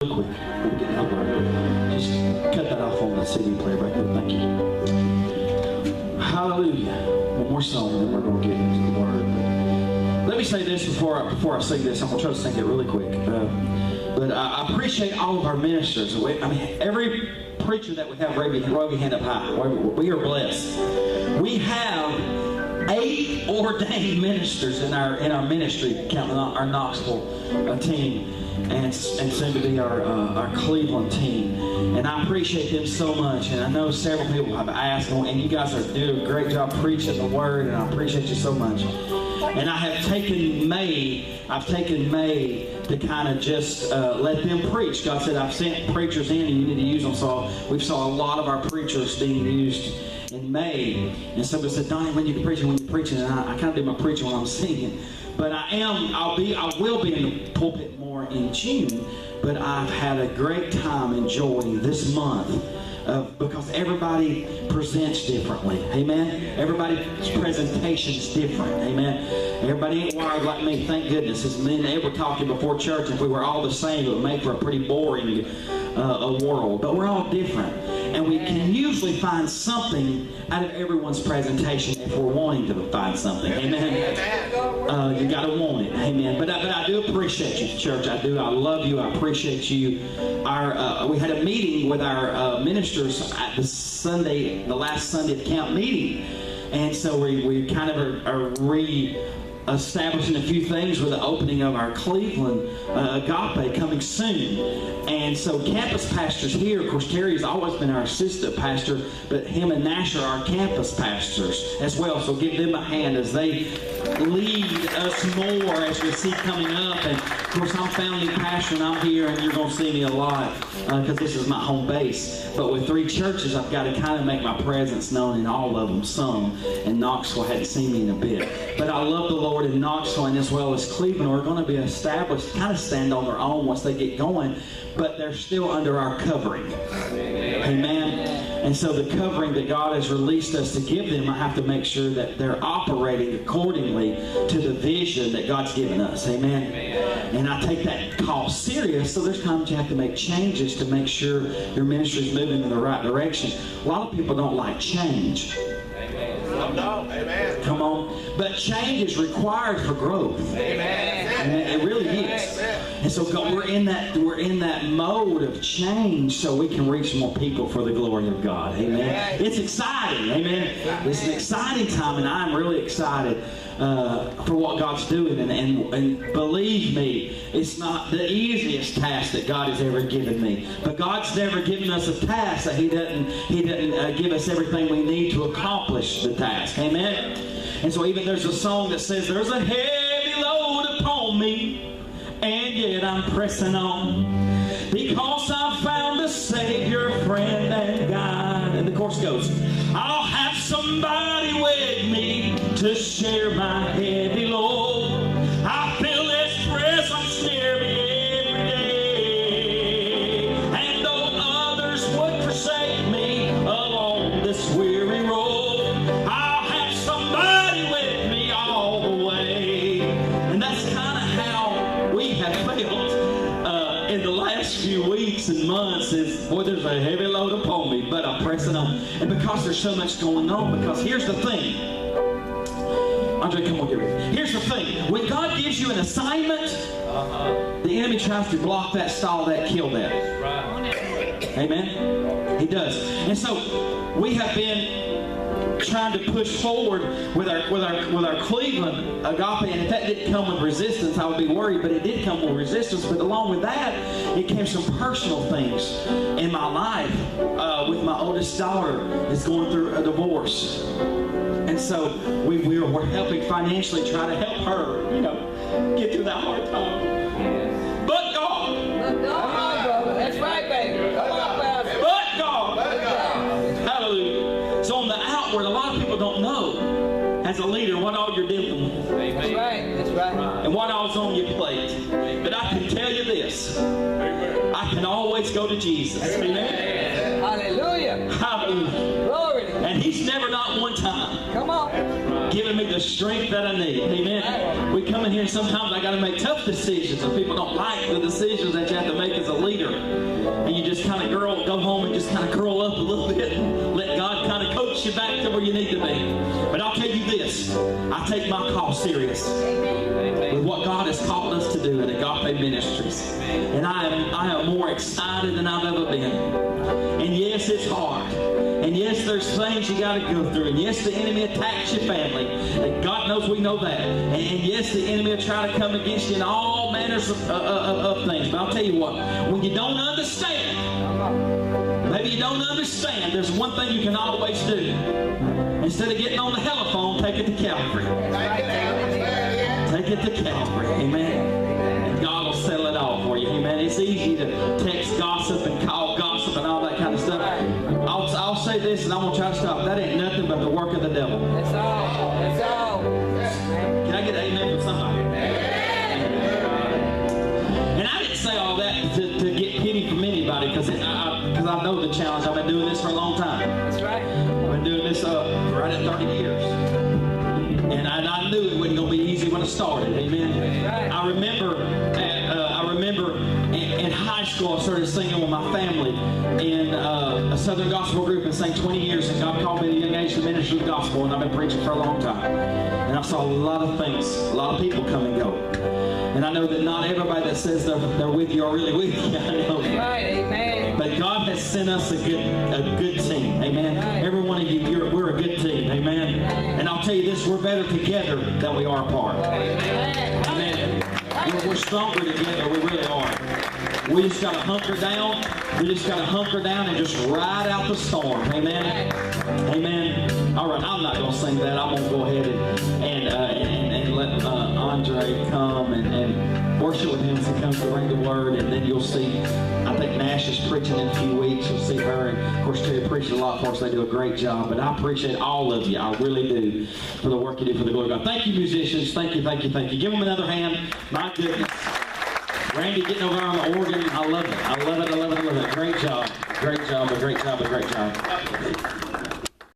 Real quick, we'll get that word. Just cut that off on the CD player right there. Thank you. Hallelujah. One more song, and then we're going to get into the word. Let me say this before I sing this. I'm going to try to sing it really quick. But I appreciate all of our ministers. I mean, every preacher that we have, raise your hand up high. We are blessed. We have 8 ordained ministers in our ministry, counting our Knoxville team. And soon to be our Cleveland team. And I appreciate them so much. And I know several people have asked, and you guys are doing a great job preaching the word, and I appreciate you so much. And I have taken May to kind of just let them preach. God said, I've sent preachers in and you need to use them. So we saw a lot of our preachers being used in May. And somebody said, Donnie, when you preaching? And I kind of do my preaching when I'm singing. But I will be in the pulpit more in June, but I've had a great time enjoying this month because everybody presents differently. Amen? Everybody's presentation is different. Amen? Everybody ain't wired like me, thank goodness. As me and Ed were talking before church, if we were all the same, it would make for a pretty boring world. But we're all different. And we can usually find something out of everyone's presentation if we're wanting to find something. Amen? You got to want it. Amen? But I do appreciate you, church. I do. I love you. I appreciate you. We had a meeting with our ministers at the last Sunday at camp meeting. And so we kind of are establishing a few things with the opening of our Cleveland Agape coming soon. And so campus pastors here, of course Terry's always been our assistant pastor, but him and Nash are our campus pastors as well. So give them a hand as they lead us more as we see coming up. And of course I'm founding pastor and I'm here and you're going to see me a lot because this is my home base. But with 3 churches I've got to kind of make my presence known in all of them some. And Knoxville hadn't seen me in a bit. But I love the Lord in Knoxville and as well as Cleveland are going to be established, kind of stand on their own once they get going, but they're still under our covering. Amen. And so the covering that God has released us to give them, I have to make sure that they're operating accordingly to the vision that God's given us. Amen. And I take that call serious, so there's times you have to make changes to make sure your ministry is moving in the right direction. A lot of people don't like change. No, amen. Come on. But change is required for growth. Amen. It really is. And so we're in that mode of change so we can reach more people for the glory of God. Amen. It's exciting. Amen. It's an exciting time, and I'm really excited for what God's doing. And believe me, it's not the easiest task that God has ever given me. But God's never given us a task that He doesn't give us everything we need to accomplish the task. Amen. And so even there's a song that says, there's a heavy load upon me, and yet I'm pressing on, because I found a Savior, friend, and God. And the chorus goes, I'll have somebody with me to share my heavy load. I feel His presence near me every day. And though others would forsake me along this weary road, I'll have somebody with me all the way. And that's kind of how we have felt in the last few weeks and months is, boy, there's a heavy load upon me, but I'm pressing on. And because there's so much going on, because here's the thing. Andre, come on, get ready. Here's the thing. When God gives you an assignment, the enemy tries to block that, stall that, kill that. Amen? He does. And so we have been trying to push forward with our Cleveland Agape, and if that didn't come with resistance, I would be worried, but it did come with resistance. But along with that, it came some personal things in my life with my oldest daughter that's going through a divorce. And so we're helping financially, try to help her, get through that hard time. But God. But God. That's right, baby. Come on, Pastor. But God. Hallelujah. So on the outward, a lot of people don't know, as a leader, what all you're dealing with. That's right. That's right. And what all's on your plate. But I can tell you this. I can always go to Jesus. Amen. Hallelujah. Hallelujah. Glory. And He's never not one time Come on. giving me the strength that I need. Amen. We come in here and sometimes I got to make tough decisions and people don't like the decisions that you have to make as a leader. just kind of go home and just kind of curl up a little bit and let God kind of coach you back to where you need to be. But I'll tell you this, I take my call serious with what God has called us to do at Agape Ministries. And I am more excited than I've ever been. And yes, it's hard. And yes, there's things you got to go through. And yes, the enemy attacks your family. And God knows we know that. And yes, the enemy will try to come against you in all manners of things. But I'll tell you what, when you don't understand, maybe you don't understand, there's one thing you can always do. Instead of getting on the telephone, take it to Calvary. Take it to Calvary. Amen. And God will settle it all for you. Amen. It's easy to text gossip and call gossip and all that kind of stuff. I'll say this and I'm going to try to stop. That ain't nothing but the work of the devil. That's all. That's all. Can I get an amen from somebody? And I didn't say all that to get pity from anybody because I know the challenge. I've been doing this for a long time. That's right. I've been doing this right at 30 years. And I knew it wasn't going to be easy when I started. Amen. Right. I remember in high school, I started singing with my family in a Southern gospel group and sang 20 years. And God called me at a young age to minister the gospel. And I've been preaching for a long time. And I saw a lot of things, a lot of people come and go. And I know that not everybody that says they're with you are really with you. I know. Right, amen. But God has sent us a good team. Amen. Right. Every one of you, we're a good team. Amen. And I'll tell you this, we're better together than we are apart. Amen. Amen. We're stronger together. We really are. We just got to hunker down. We just got to hunker down and just ride out the storm. Amen. Amen. All right, I'm not going to sing that. I'm going to go ahead and let Andre come and worship with him as he comes to bring the word. And then you'll see, I think Nash is preaching in a few weeks. You'll see her. And of course, Terry preached a lot for us. They do a great job. But I appreciate all of you. I really do for the work you do for the glory of God. Thank you, musicians. Thank you, thank you, thank you. Give them another hand. My goodness. Randy getting over on the organ. I love it. I love it. I love it. I love it. Great job. Great job. A great job. A great job.